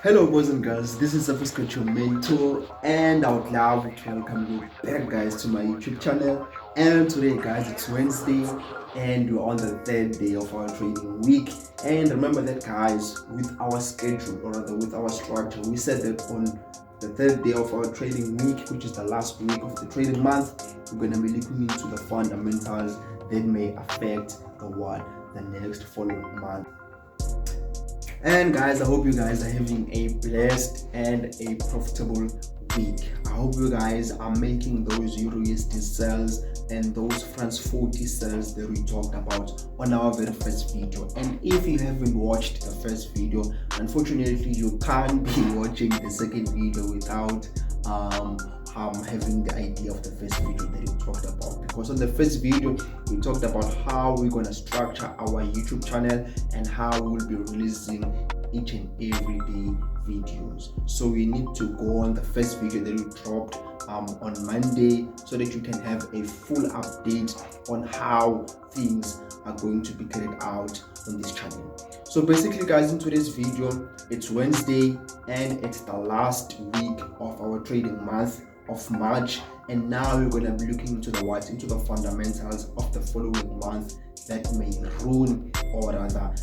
Hello boys and girls, this is your mentor, and I would love to welcome you back guys to my YouTube channel. And today guys, it's Wednesday and we're on the third day of our trading week. And remember that guys, with our schedule, or rather with our structure, we said that on the third day of our trading week, which is the last week of the trading month, we're going to be looking into the fundamentals that may affect the next following month. And guys, I hope you guys are having a blessed and a profitable week. I hope you guys are making those EURUSD sales and those France 40 sales that we talked about on our very first video. And if you haven't watched the first video, unfortunately you can't be watching the second video without having the idea of the first video that we talked about, because on the first video we talked about how we're going to structure our YouTube channel and how we'll be releasing each and every day videos. So we need to go on the first video that we dropped on Monday, so that you can have a full update on how things are going to be carried out on this channel. So basically guys, in today's video, it's Wednesday and it's the last week of our trading month of March, and now we're going to be looking into the fundamentals of the following month that may ruin, or rather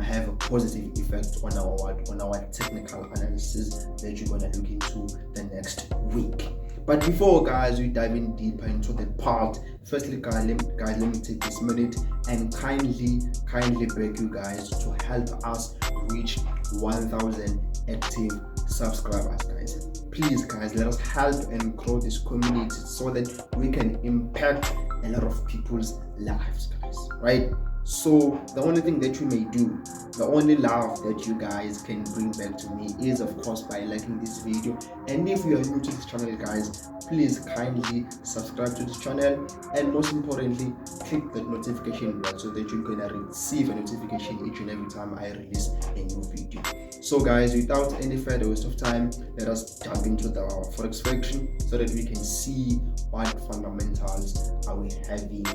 have a positive effect on our technical analysis that you're going to look into the next week. But before guys we dive in deeper into that part, firstly guys, let me take this minute and kindly beg you guys to help us reach 1,000 active subscribers guys. Please guys, let us help and grow this community so that we can impact a lot of people's lives guys, right? So the only thing that you may do, the only love that you guys can bring back to me is of course by liking this video. And if you are new to this channel guys, please kindly subscribe to this channel, and most importantly click that notification bell so that you're gonna receive a notification each and every time I release a new video. So guys, without any further waste of time, let us jump into the Forex Factory so that we can see what fundamentals are we having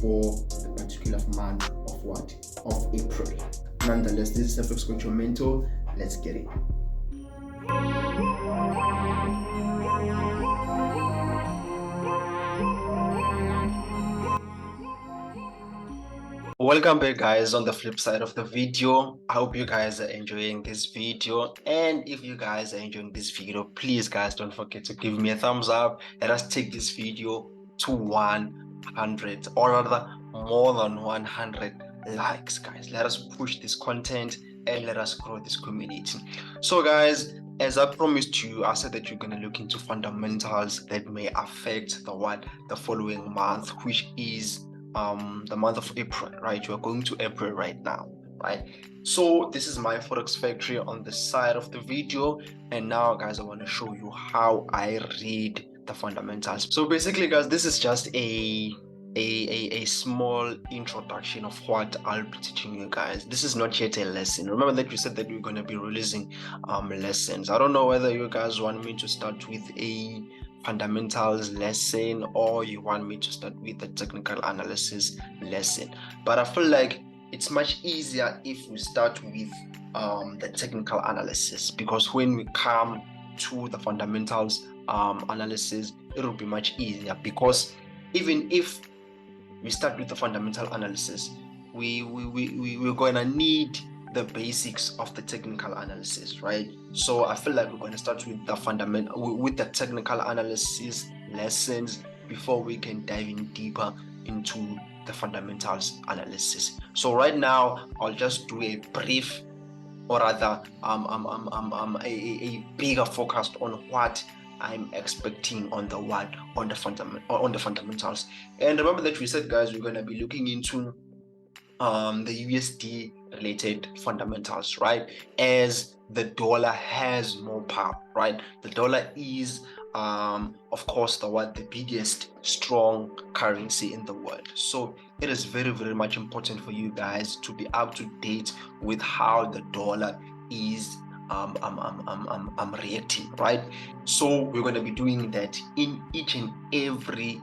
for the particular month of April. Nonetheless, this is the Forex Factory mentor. Let's get it. Welcome back guys. On the flip side of the video, I hope you guys are enjoying this video, and if you guys are enjoying this video, please guys don't forget to give me a thumbs up. Let us take this video to 100, or rather more than 100 likes guys. Let us push this content and let us grow this community. So guys, as I promised you, I said that you're going to look into fundamentals that may affect the following month, which is the month of April, right? You are going to April right now, right? So this is my Forex Factory on the side of the video, and now guys I want to show you how I read the fundamentals. So basically guys, this is just a small introduction of what I'll be teaching you guys. This is not yet a lesson. Remember that we said that we're going to be releasing lessons. I don't know whether you guys want me to start with a fundamentals lesson or you want me to start with the technical analysis lesson, but I feel like it's much easier if we start with the technical analysis, because when we come to the fundamentals analysis, it will be much easier, because even if we start with the fundamental analysis, we're going to need the basics of the technical analysis, right? So I feel like we're going to start with the technical analysis lessons before we can dive in deeper into the fundamentals analysis. So right now I'll just do a brief, or rather a bigger focus on what I'm expecting on the fundamentals. And remember that we said guys, we're going to be looking into the USD related fundamentals, right? As the dollar has more power, right? The dollar is of course, the biggest strong currency in the world. So it is very, very much important for you guys to be up to date with how the dollar is reacting, right? So we're going to be doing that in each and every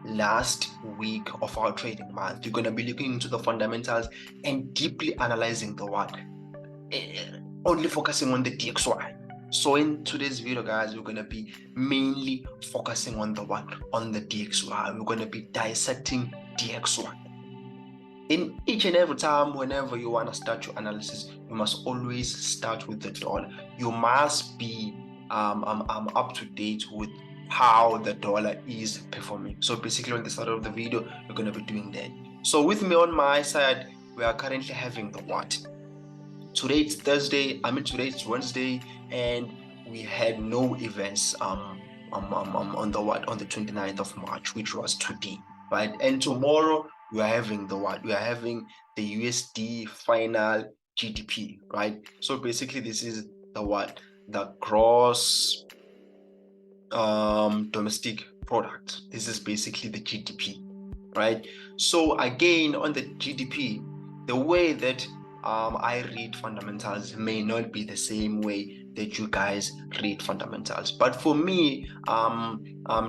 last week of our trading month. You're going to be looking into the fundamentals and deeply analyzing the only focusing on the DXY. So in today's video, guys, we're going to be mainly focusing on the DXY. We're going to be dissecting DXY. In each and every time, whenever you want to start your analysis, you must always start with the dollar. You must be up to date with how the dollar is performing. So basically, on the start of the video, we're going to be doing that. So with me on my side, we are currently having the Today it's Thursday. Today it's Wednesday, and we had no events on the on the 29th of March, which was today, right? And tomorrow we are having the we are having the USD final GDP, right? So basically, this is the gross domestic product. This is basically the GDP, right? So again, on the GDP, the way that I read fundamentals may not be the same way that you guys read fundamentals, but for me,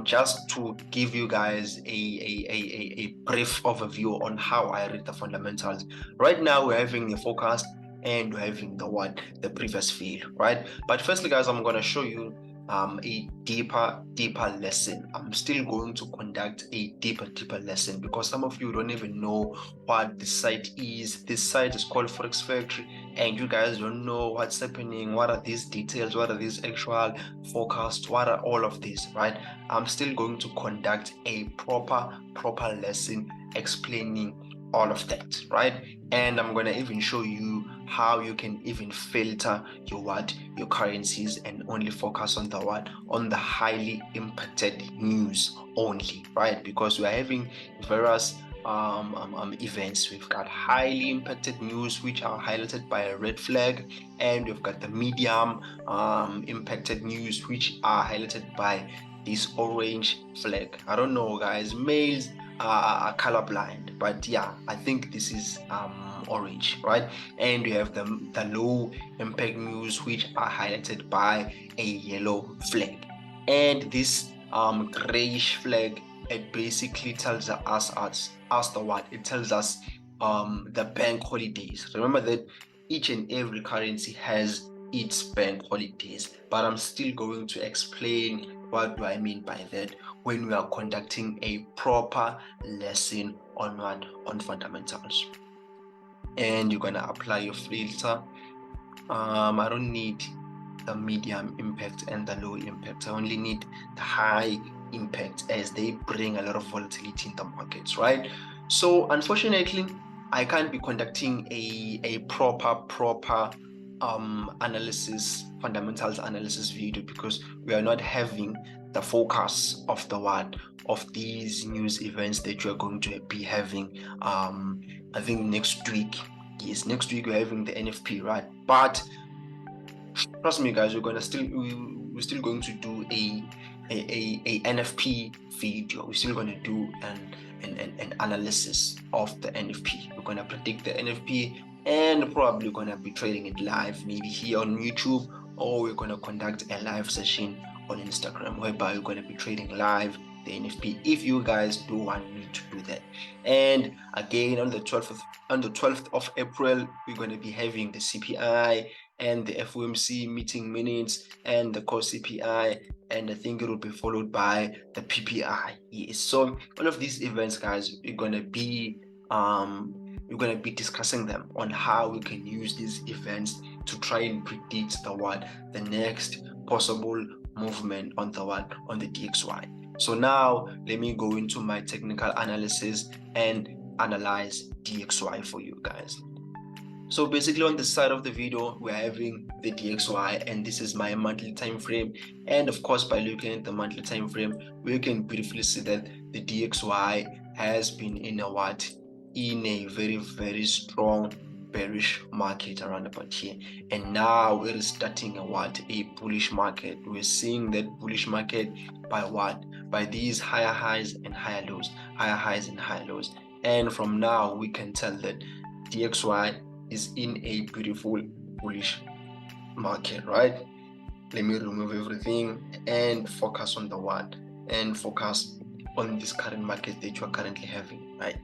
just to give you guys a brief overview on how I read the fundamentals. Right now, we're having a forecast and we're having the previous field, right? But firstly, guys, I'm going to show you a deeper lesson. I'm still going to conduct a deeper lesson because some of you don't even know what the site is. This site is called Forex Factory, and you guys don't know what's happening. What are these details? What are these actual forecasts? What are all of this, right? I'm still going to conduct a proper lesson explaining all of that, right? And I'm going to even show you how you can even filter your currencies and only focus on the highly impacted news only, right? Because we are having various events. We've got highly impacted news which are highlighted by a red flag, and we've got the medium impacted news which are highlighted by this orange flag. I don't know, guys, males are colorblind, but yeah, I think this is orange, right? And we have the low impact news which are highlighted by a yellow flag, and this grayish flag, it basically tells us it tells us the bank holidays. Remember that each and every currency has its bank holidays, but I'm still going to explain what do I mean by that when we are conducting a proper lesson on fundamentals. And you're gonna apply your filter. I don't need the medium impact and the low impact. I only need the high impact, as they bring a lot of volatility in the markets, right? So unfortunately, I can't be conducting a proper fundamentals analysis video because we are not having the focus of of these news events that you are going to be having. I think next week. Yes, next week we're having the NFP, right? But trust me, guys, we're still going to do a NFP video. We're still going to do an analysis of the NFP. We're going to predict the NFP, and probably going to be trading it live, maybe here on YouTube, or we're going to conduct a live session on Instagram whereby we're going to be trading live the NFP if you guys do want me to do that. And again, on the 12th of April, we're going to be having the CPI and the FOMC meeting minutes and the core CPI, and I think it will be followed by the PPI. Yes, so all of these events, guys, we're going to be discussing them on how we can use these events to try and predict the next possible movement on the DXY. So now let me go into my technical analysis and analyze DXY for you guys. So basically, on the side of the video, we're having the DXY, and this is my monthly time frame. And of course, by looking at the monthly time frame, we can beautifully see that the DXY has been in a very, very strong bearish market around about here, and now it is starting a bullish market. We're seeing that bullish market by by these higher highs and higher lows, higher highs and higher lows. And from now we can tell that DXY is in a beautiful bullish market, right? Let me remove everything and focus on and focus on this current market that you are currently having, right?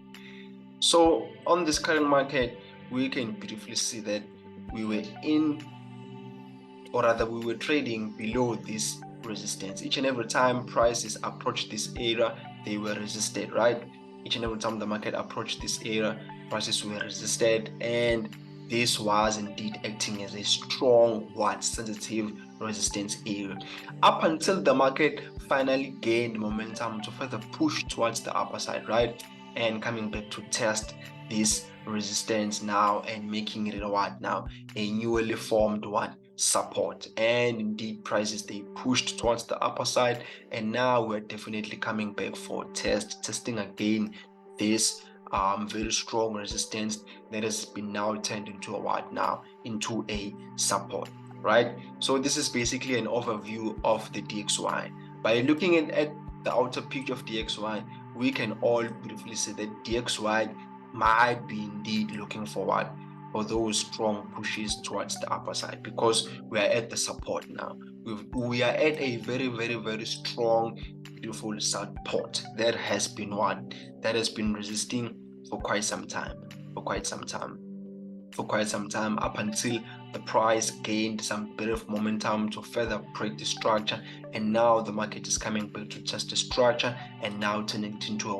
So on this current market, we can beautifully see that we were we were trading below this resistance. Each and every time prices approached this area, they were resisted, right? Each and every time the market approached this area, prices were resisted, and this was indeed acting as a strong sensitive resistance area, up until the market finally gained momentum to further push towards the upper side, right? And coming back to test this resistance now and making it a newly formed support. And indeed prices, they pushed towards the upper side, and now we're definitely coming back for testing again this very strong resistance that has been now turned into into a support, right? So this is basically an overview of the DXY. By looking at the outer picture of DXY, we can all briefly say that DXY might be indeed looking forward for those strong pushes towards the upper side, because we are at the support now. We are at a very, very, very strong, beautiful support that has been resisting for quite some time, up until the price gained some bit of momentum to further break the structure, and now the market is coming back to test the structure and now turning it into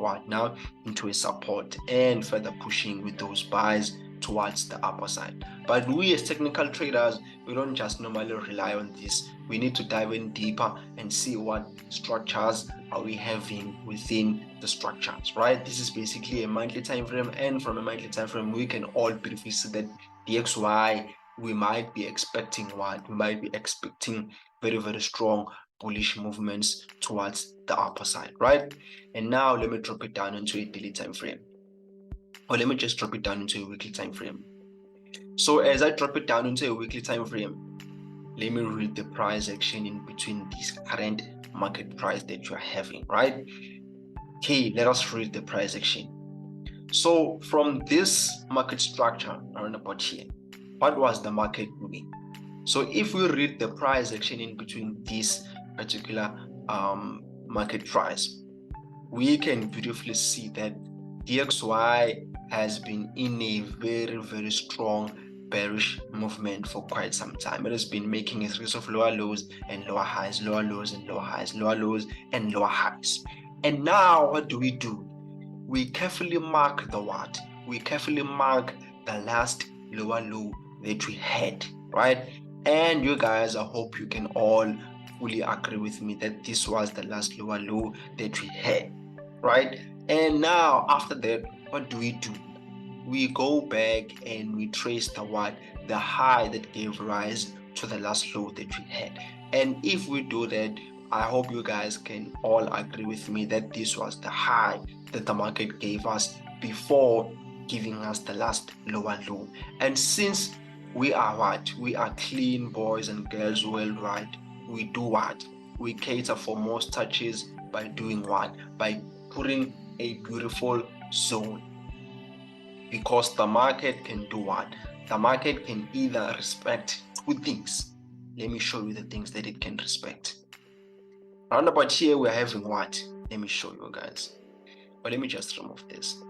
into a support and further pushing with those buys towards the upper side. But we as technical traders, we don't just normally rely on this. We need to dive in deeper and see what structures are we having within the structures, right? This is basically a monthly time frame, and from a monthly time frame we can all briefly see that DXY, we might be expecting very, very strong bullish movements towards the upper side, right? And now let me drop it down into a daily time frame, or let me just drop it down into a weekly time frame. So as I drop it down into a weekly time frame, let me read the price action in between this current market price that you are having, right? Okay, let us read the price action. So from this market structure around about here, what was the market doing? So if we read the price action in between this particular market price, we can beautifully see that DXY has been in a very, very strong bearish movement for quite some time. It has been making a series of lower lows and lower highs, lower lows and lower highs, lower lows and lower highs. And now what do? We carefully mark we carefully mark the last lower low that we had, right? And you guys, I hope you can all fully agree with me that this was the last lower low that we had, right? And now after that, what do? We go back and we trace the high that gave rise to the last low that we had. And if we do that, I hope you guys can all agree with me that this was the high that the market gave us before giving us the last lower low. And since we are clean boys and girls worldwide, we do we cater for most touches by doing by putting a beautiful zone, because the market can do the market can either respect two things. Let me show you the things that it can respect. Around about here we're having let me show you guys, but let me just remove this.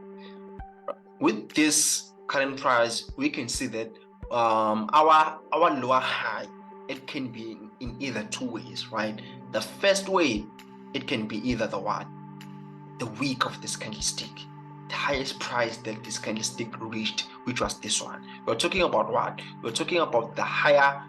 With this current price, we can see that our lower high, it can be in either two ways, right? The first way, it can be either the week of this candlestick, the highest price that this candlestick reached, which was this one. We're talking about we're talking about the higher,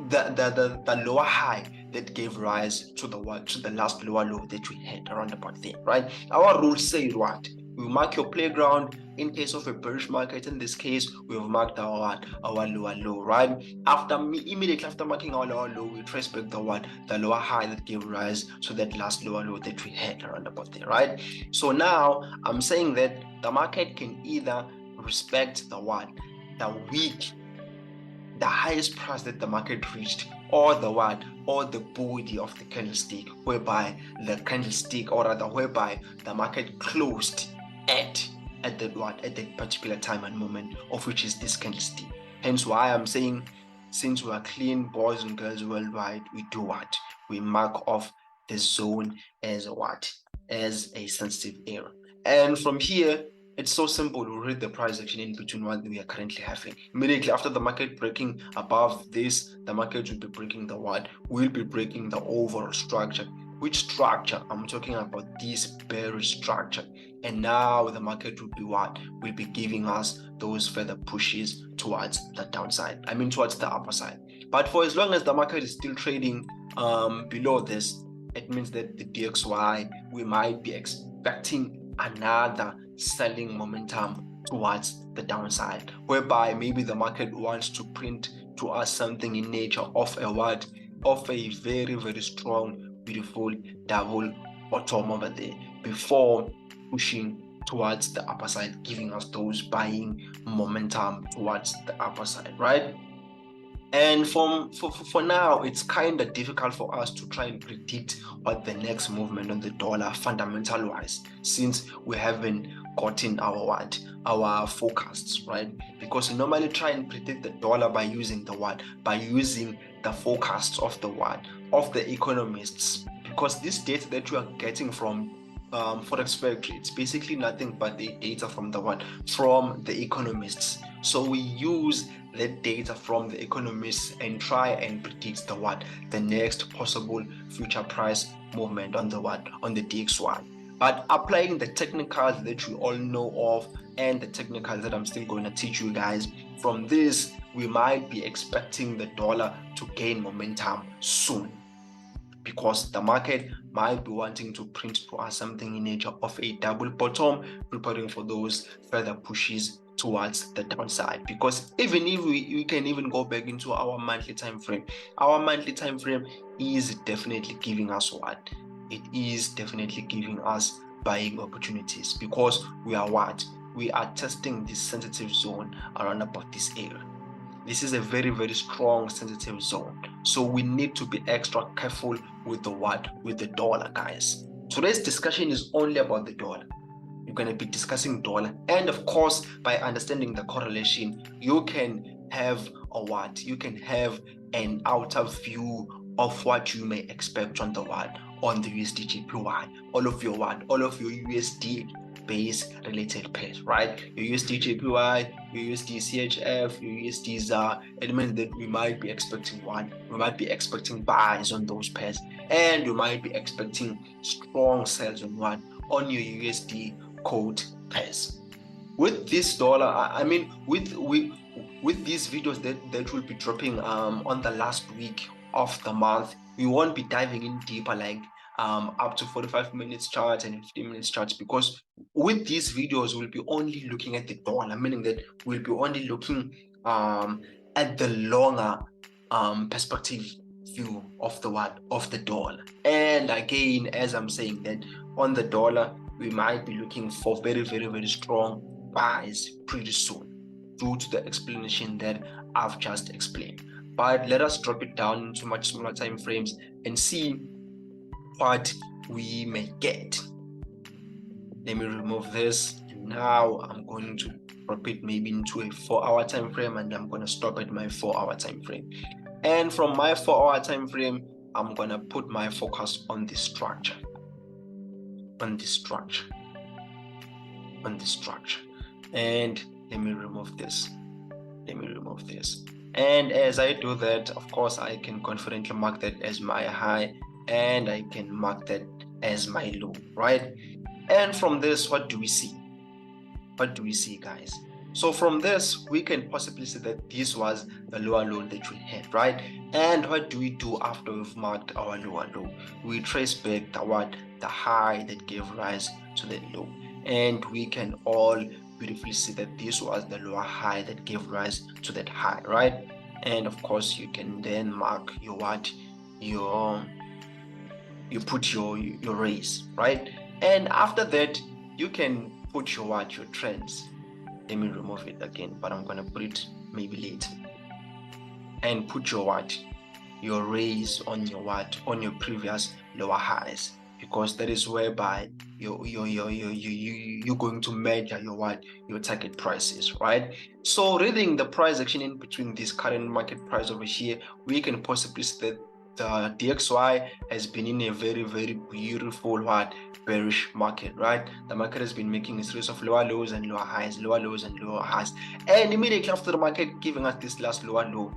the lower high that gave rise to the last lower low that we had around about there, right? Our rules say we mark your playground. In case of a bearish market, in this case, we've marked our lower low, right? Immediately after marking our lower low, we trace back the lower high that gave rise to that last lower low that we had around about there, right? So now I'm saying that the market can either respect the the highest price that the market reached, or the what, or the body of the candlestick, whereby the candlestick, or rather whereby the market closed at that particular time and moment, of which is this candlestick. Hence why I'm saying, since we are clean boys and girls worldwide, we do what? We mark off the zone as a what? As a sensitive area. And from here, it's so simple. We read the price action in between what we are currently having. Immediately after the market breaking above this, the market will be breaking the what? Will be breaking the overall structure. Which structure? I'm talking about this bearish structure. And now the market will be what? Will be giving us those further pushes towards the downside. I mean towards the upper side. But for as long as the market is still trading below this, it means that the DXY, we might be expecting another selling momentum towards the downside, whereby maybe the market wants to print to us something in nature of a what? Of a very, very strong, beautiful double bottom over there before pushing towards the upper side, giving us those buying momentum towards the upper side, right? And for now, it's kind of difficult for us to try and predict what the next movement on the dollar fundamental wise, since we haven't gotten our forecasts, right? Because we normally try and predict the dollar by using the what? By using the forecasts of the what? Of the economists. Because this data that you are getting from Forex Factory, it's basically nothing but the data from the what? From the economists. So we use the data from the economists and try and predict the what? The next possible future price movement on the what? On the DXY. But applying the technicals that you all know of and the technicals that I'm still going to teach you guys, from this, we might be expecting the dollar to gain momentum soon, because the market might be wanting to print to us something in nature of a double bottom, preparing for those further pushes towards the downside. Because even if we can even go back into our monthly time frame is definitely giving us what? It is definitely giving us buying opportunities, because we are what? We are testing this sensitive zone around about this area. This is a very, very strong sensitive zone. So we need to be extra careful with the what? With the dollar, guys. Today's discussion is only about the dollar. You're going to be discussing dollar. And of course, by understanding the correlation, you can have a what? You can have an outer view of what you may expect on the what? On the USD/JPY. All of your what? All of your USD base related pairs, right? Your USD/JPY, your USD CHF, your USD ZAR. It means that we might be expecting what? We might be expecting buys on those pairs, and you might be expecting strong sales on what? On your USD code pairs. With this dollar, I mean, with these videos that will be dropping on the last week of the month, we won't be diving in deeper like up to 45 minutes charts and 15 minutes charts, because with these videos we'll be only looking at the dollar, meaning that we'll be only looking at the longer perspective view of the what? Of the dollar. And again, as I'm saying, that on the dollar we might be looking for very, very, very strong buys pretty soon, due to the explanation that I've just explained. But let us drop it down into much smaller time frames and see what we may get. Let me remove this, and now I'm going to drop it maybe into a 4-hour time frame, and I'm going to stop at my 4-hour time frame. And from my 4-hour time frame, I'm going to put my focus on this structure, and let me remove this. And as I do that, of course, I can confidently mark that as my high, and I can mark that as my low, right? And from this, what do we see? Guys? So from this, we can possibly see that this was the lower low that we had, right? And what do we do after we've marked our lower low? We trace back the high that gave rise to the low, and we can all beautifully see that this was the lower high that gave rise to that high, right? And of course, you can then mark your what? You put your raise, right? And after that, you can put your what? Your trends. Let me remove it again, but I'm gonna put it maybe later. And put your what? Your raise on your what? On your previous lower highs, because that is whereby you're going to measure your what? Your target prices, right? So reading the price action in between this current market price over here, we can possibly see that the DXY has been in a very, very beautiful what? Bearish market, right? The market has been making a series of lower lows and lower highs, lower lows and lower highs. And immediately after the market giving us this last lower low,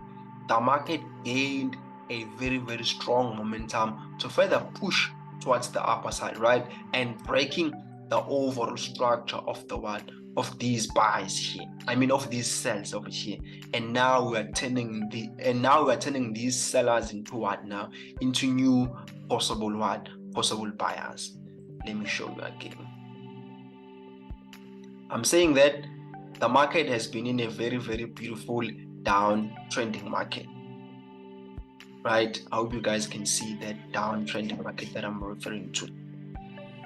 the market gained a very, very strong momentum to further push towards the upper side, right? And breaking the overall structure of the what? Of these buys here. I mean of these sells over here. And now we are turning these sellers into what now? Into new possible what? Possible buyers. Let me show you again. I'm saying that the market has been in a very, very beautiful downtrending market, right? I hope you guys can see that downtrending market that I'm referring to.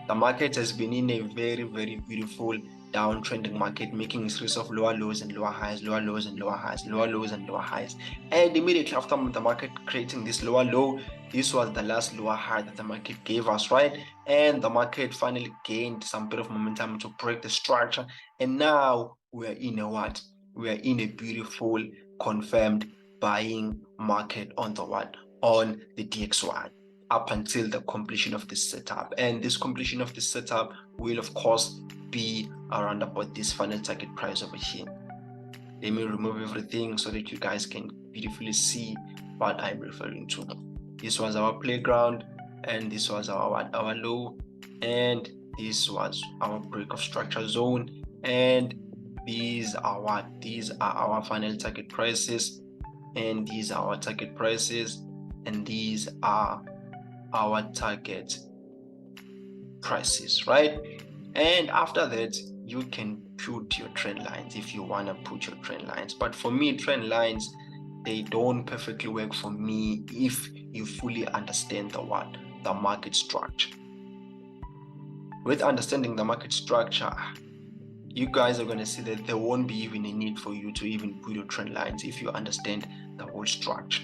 The market has been in a very, very beautiful downtrending market, making a series of lower lows and lower highs, lower lows and lower highs, lower lows and lower highs. And immediately after the market creating this lower low, this was the last lower high that the market gave us, right? And the market finally gained some bit of momentum to break the structure. And now we're in a what? We are in a beautiful confirmed buying market on the what? On the DXY, up until the completion of this setup. And this completion of this setup will of course be around about this final target price over here. Let me remove everything so that you guys can beautifully see what I'm referring to. This was our playground, and this was our low, and this was our break of structure zone, and these are our final target prices, and these are our target prices, and these are our target prices, right? And after that, you can put your trend lines if you want to put your trend lines. But for me, trend lines, they don't perfectly work for me if you fully understand the market structure. With understanding the market structure, you guys are going to see that there won't be even a need for you to even put your trend lines if you understand the whole structure.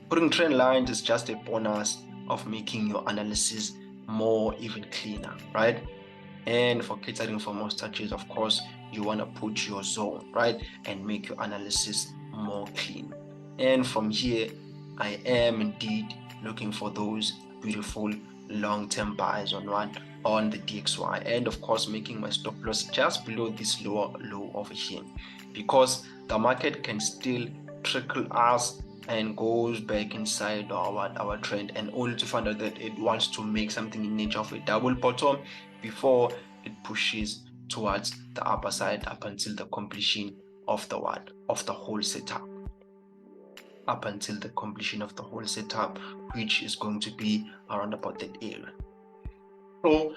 Putting trend lines is just a bonus of making your analysis more even cleaner, right? And for catering for more strategies, of course, you want to put your zone, right? And make your analysis more clean. And from here, I am indeed looking for those beautiful long-term buys on the DXY, and of course making my stop loss just below this lower low over here, because the market can still trickle us and goes back inside our trend, and only to find out that it wants to make something in nature of a double bottom before it pushes towards the upper side up until the completion of the whole setup, which is going to be around about that area. So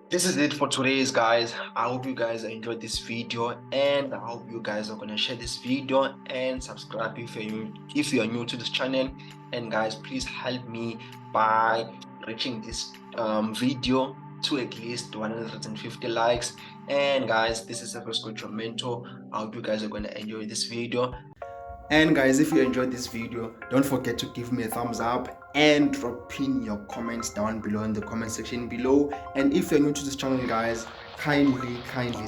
this is it for today's guys. I hope you guys enjoyed this video, and I hope you guys are gonna share this video and subscribe if you are new to this channel. And guys, please help me by reaching this video to at least 150 likes. And guys, this is Forex Coach, your mentor. I hope you guys are gonna enjoy this video. And guys, if you enjoyed this video, don't forget to give me a thumbs up and drop in your comments down below in the comment section below. And if you're new to this channel, guys, kindly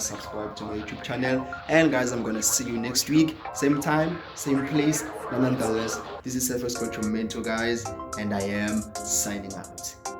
subscribe to my YouTube channel. And guys, I'm gonna see you next week, same time, same place. But nonetheless, this is Forex Coach, your mentor, guys, and I am signing out.